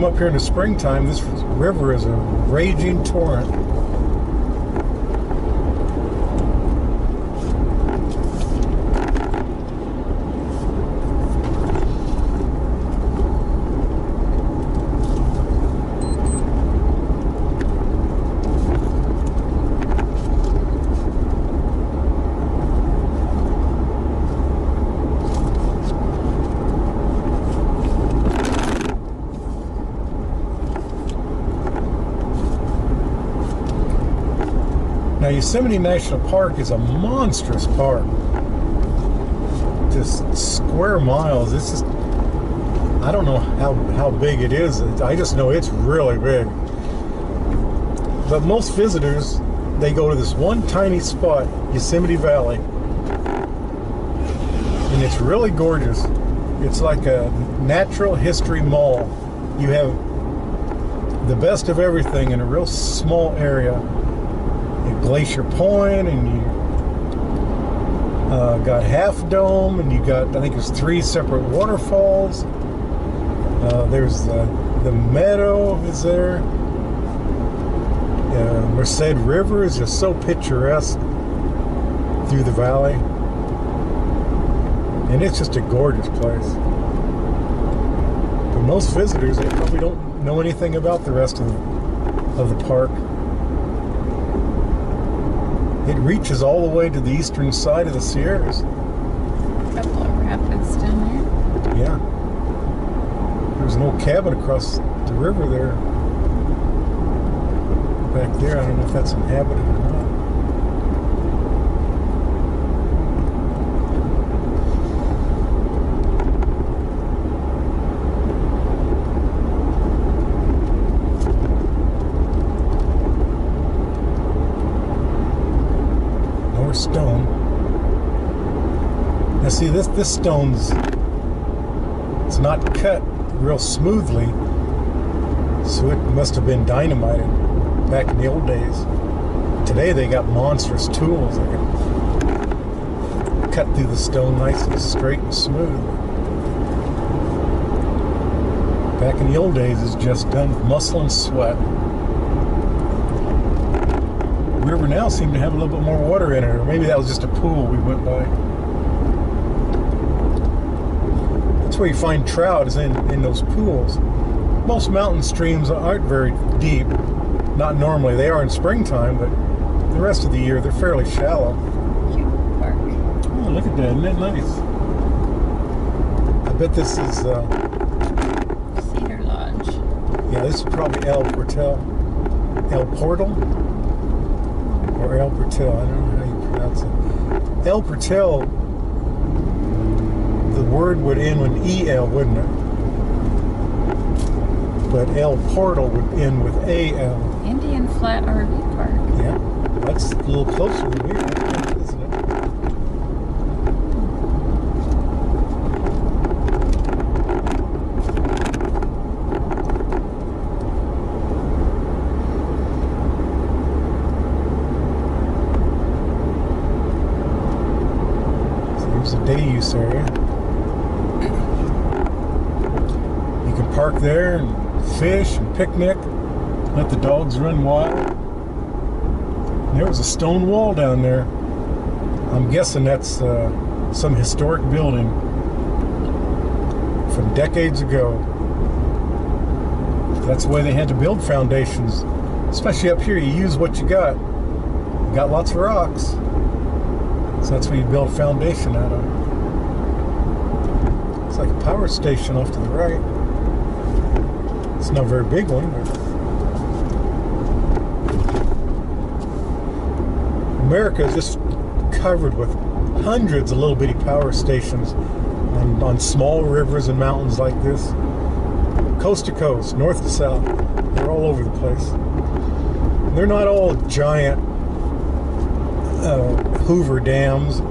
come up here in the springtime, this river is a raging torrent. Now, Yosemite National Park is a monstrous park. Just square miles. This is, I don't know how big it is. I just know it's really big. But most visitors, they go to this one tiny spot, Yosemite Valley. And it's really gorgeous. It's like a natural history mall. You have the best of everything in a real small area. Glacier Point, and you got Half Dome, and you got, I think there's 3 separate waterfalls. There's the meadow is there. Merced River is just so picturesque through the valley, and it's just a gorgeous place. But most visitors, they probably don't know anything about the rest of the park. It reaches all the way to the eastern side of the Sierras. A couple of rapids down there. Yeah. There's an old cabin across the river there. Back there, I don't know if that's inhabited or not. Stone. Now see, this stone's, it's not cut real smoothly, so it must have been dynamited back in the old days. Today they got monstrous tools that can cut through the stone nice and straight and smooth. Back in the old days, it's just done with muscle and sweat. The river now seemed to have a little bit more water in it, or maybe that was just a pool we went by. That's where you find trout, is in those pools. Most mountain streams aren't very deep. Not normally. They are in springtime, but the rest of the year they're fairly shallow. Cute park. Oh, look at that. Isn't that nice? I bet this is Cedar Lodge. yeah, this is probably El Portal. El Portal? Or El Portal, I don't know how you pronounce it. El Portal, the word would end with EL, wouldn't it? But El Portal would end with AL. Indian Flat RV Park. Yeah, that's a little closer than here, isn't it? A day use area. You can park there and fish and picnic, let the dogs run wild. And there was a stone wall down there. I'm guessing that's some historic building from decades ago. That's the way they had to build foundations, especially up here. You use what you got. You got lots of rocks. So that's what you build a foundation out of. It's like a power station off to the right. It's not a very big one, but America is just covered with hundreds of little bitty power stations on small rivers and mountains like this. Coast to coast, north to south. They're all over the place. They're not all giant Hoover dams.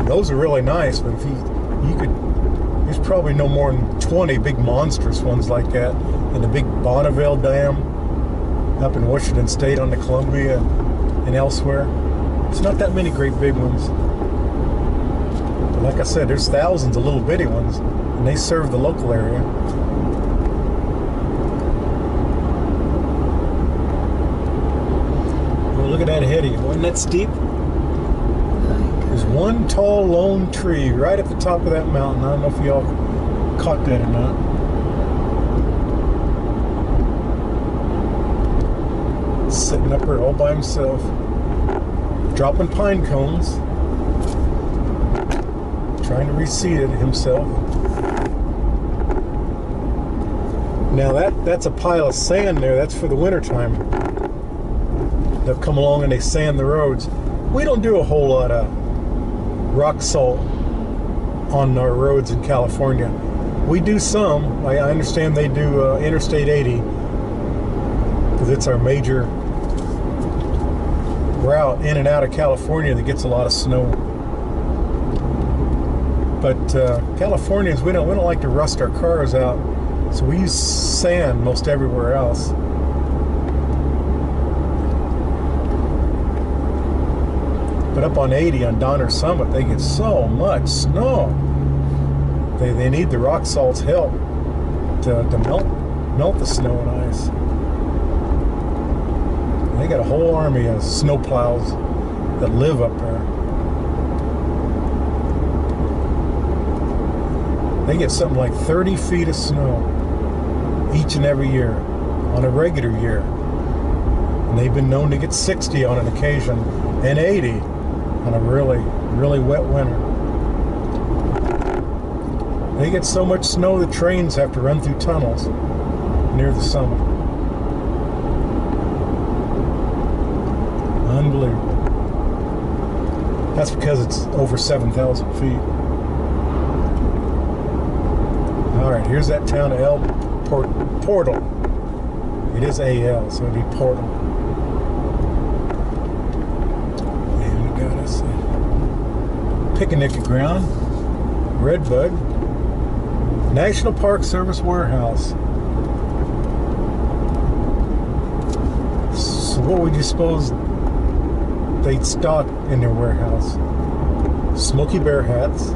Those are really nice, but if you could, there's probably no more than 20 big monstrous ones like that. And the big Bonneville Dam up in Washington State on the Columbia and elsewhere. It's not that many great big ones. But like I said, there's thousands of little bitty ones, and they serve the local area. look at that ahead of you. Wasn't that steep? There's one tall lone tree right at the top of that mountain. I don't know if y'all caught that or not. Sitting up there all by himself, dropping pine cones, trying to reseed it himself. Now that's a pile of sand there. That's for the wintertime. They'll come along and they sand the roads. We don't do a whole lot of rock salt on our roads in California. We do some. I understand they do Interstate 80 because it's our major route in and out of California that gets a lot of snow. But Californians, we don't like to rust our cars out, so we use sand most everywhere else. But up on 80 on Donner Summit, they get so much snow. They need the rock salt's help to melt the snow and ice. They got a whole army of snow plows that live up there. They get something like 30 feet of snow each and every year on a regular year. And they've been known to get 60 on an occasion and 80 on a really, really wet winter. They get so much snow the trains have to run through tunnels near the summit. Unbelievable. That's because it's over 7,000 feet. All right, here's that town of Portal. It is AL, so it'd be Portal. And we got us a picnic ground, Redbud, National Park Service warehouse. So what would you suppose they'd stock in their warehouse? Smokey Bear hats,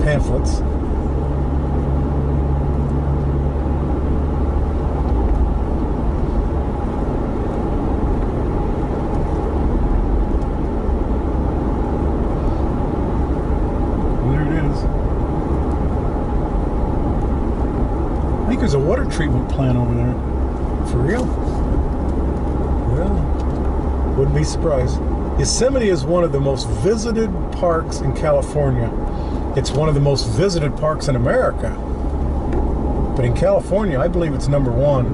pamphlets, there's a water treatment plant over there. For real? Well, wouldn't be surprised. Yosemite is one of the most visited parks in California. It's one of the most visited parks in America. But in California, I believe it's number one.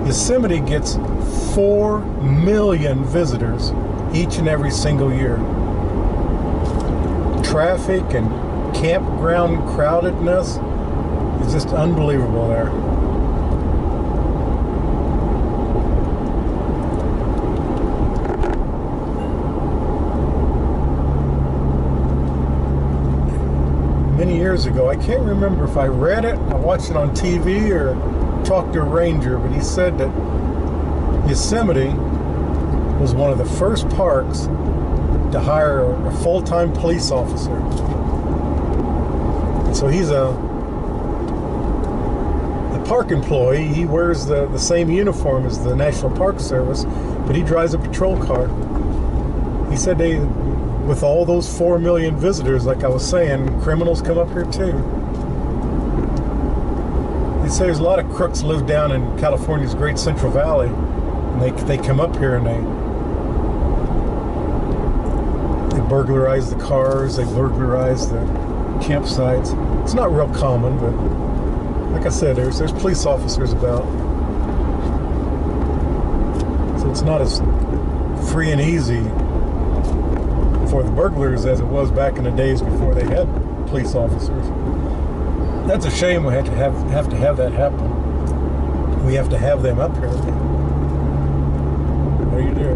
Yosemite gets 4 million visitors each and every single year. Traffic and campground crowdedness, it's just unbelievable there. Many years ago, I can't remember if I read it, I watched it on TV, or talked to a ranger, but he said that Yosemite was one of the first parks to hire a full-time police officer. And so he's a park employee. He wears the same uniform as the National Park Service, but he drives a patrol car. He said with all those 4 million visitors, like I was saying, criminals come up here too. They say there's a lot of crooks live down in California's Great Central Valley, and they come up here and they burglarize the cars, they burglarize the campsites. It's not real common, but like I said, there's police officers about. So it's not as free and easy for the burglars as it was back in the days before they had police officers. That's a shame we have to have that happen. We have to have them up here. What do you do?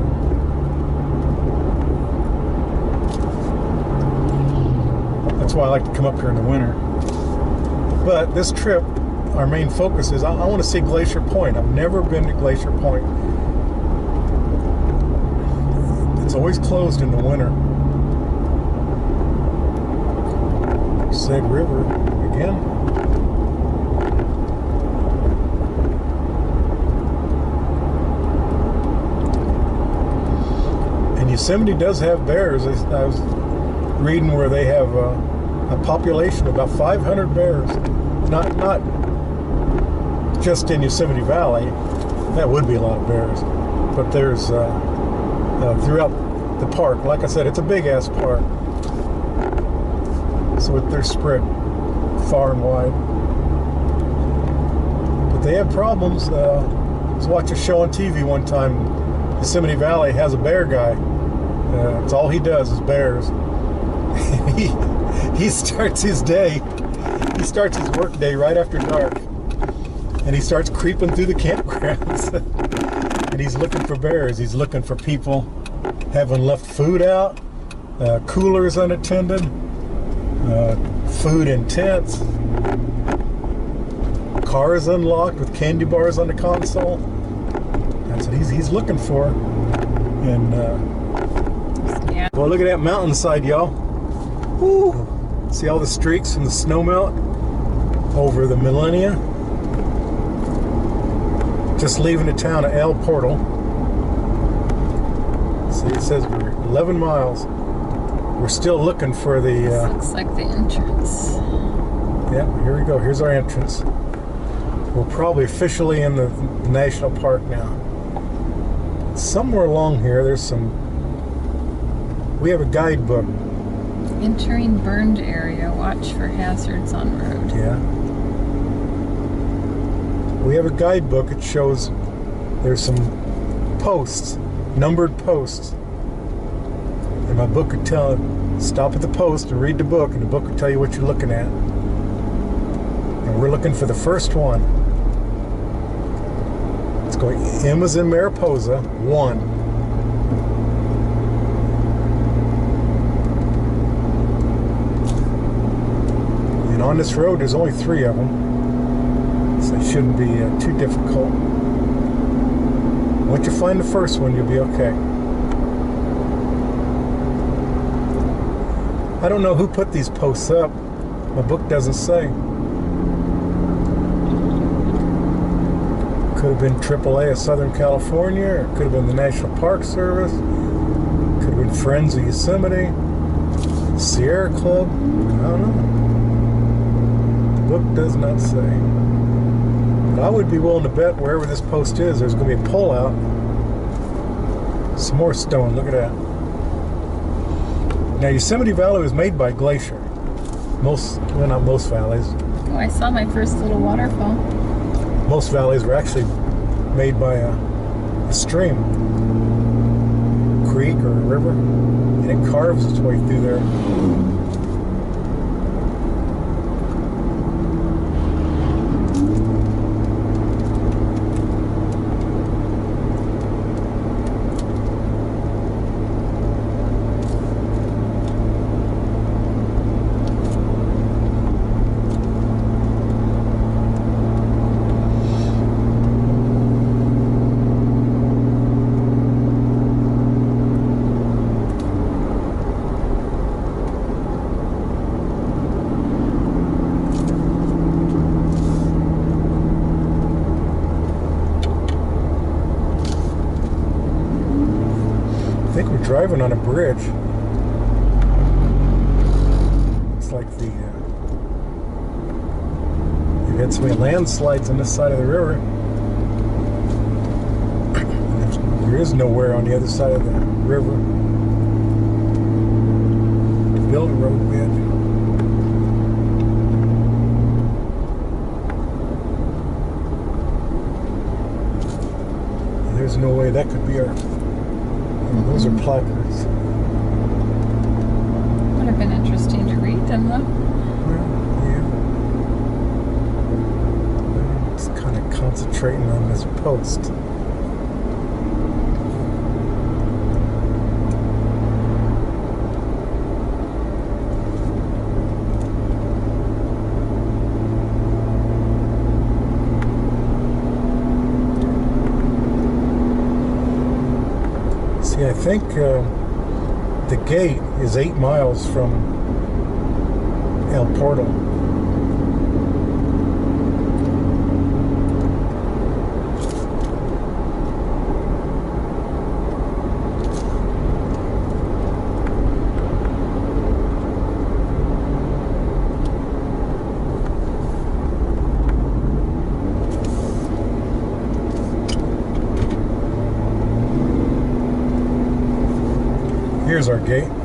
That's why I like to come up here in the winter. But this trip, our main focus is I want to see Glacier Point. I've never been to Glacier Point. It's always closed in the winter. Said River again. Yosemite does have bears. I was reading where they have a population of about 500 bears. Not just in Yosemite Valley. That would be a lot of bears. But there's throughout the park. Like I said, it's a big-ass park. So they're spread far and wide. But they have problems. I was watching a show on TV one time. Yosemite Valley has a bear guy. That's all he does is bears. He starts his day. He starts his work day right after dark, and he starts creeping through the campgrounds. And he's looking for bears. He's looking for people having left food out, coolers unattended, food in tents, cars unlocked with candy bars on the console. That's what he's looking for. And Yeah. well, look at that mountainside, y'all. Woo! See all the streaks from the snowmelt over the millennia. Just leaving the town of El Portal. See, it says we're 11 miles. We're still looking for the... This looks like the entrance. Yeah, here we go. Here's our entrance. We're probably officially in the national park now. Somewhere along here, there's some... We have a guidebook. Entering burned area. Watch for hazards on road. Yeah. We have a guidebook. It shows there's some posts, numbered posts. And my book would tell, stop at the post and read the book, and the book would tell you what you're looking at. And we're looking for the first one. It's going, M is in Mariposa, 1. And on this road, there's only 3 of them. So it shouldn't be too difficult. Once you find the first one, you'll be okay. I don't know who put these posts up. My book doesn't say. Could have been AAA of Southern California, or it could have been the National Park Service, could have been Friends of Yosemite, Sierra Club, I don't know. The book does not say. But I would be willing to bet wherever this post is, there's going to be a pullout. Some more stone, look at that. Now, Yosemite Valley was made by glacier. Well, not most valleys. Oh, I saw my first little waterfall. Most valleys were actually made by a stream, creek or a river, and it carves its way through there. I think we're driving on a bridge. It's like you've had so many landslides on this side of the river. There is nowhere on the other side of the river to build a road bed. There's no way that could be our... Those are placards. Would have been interesting to read them, though. Well, yeah. Just kind of concentrating on this post. I think the gate is 8 miles from El Portal. Here's our gate.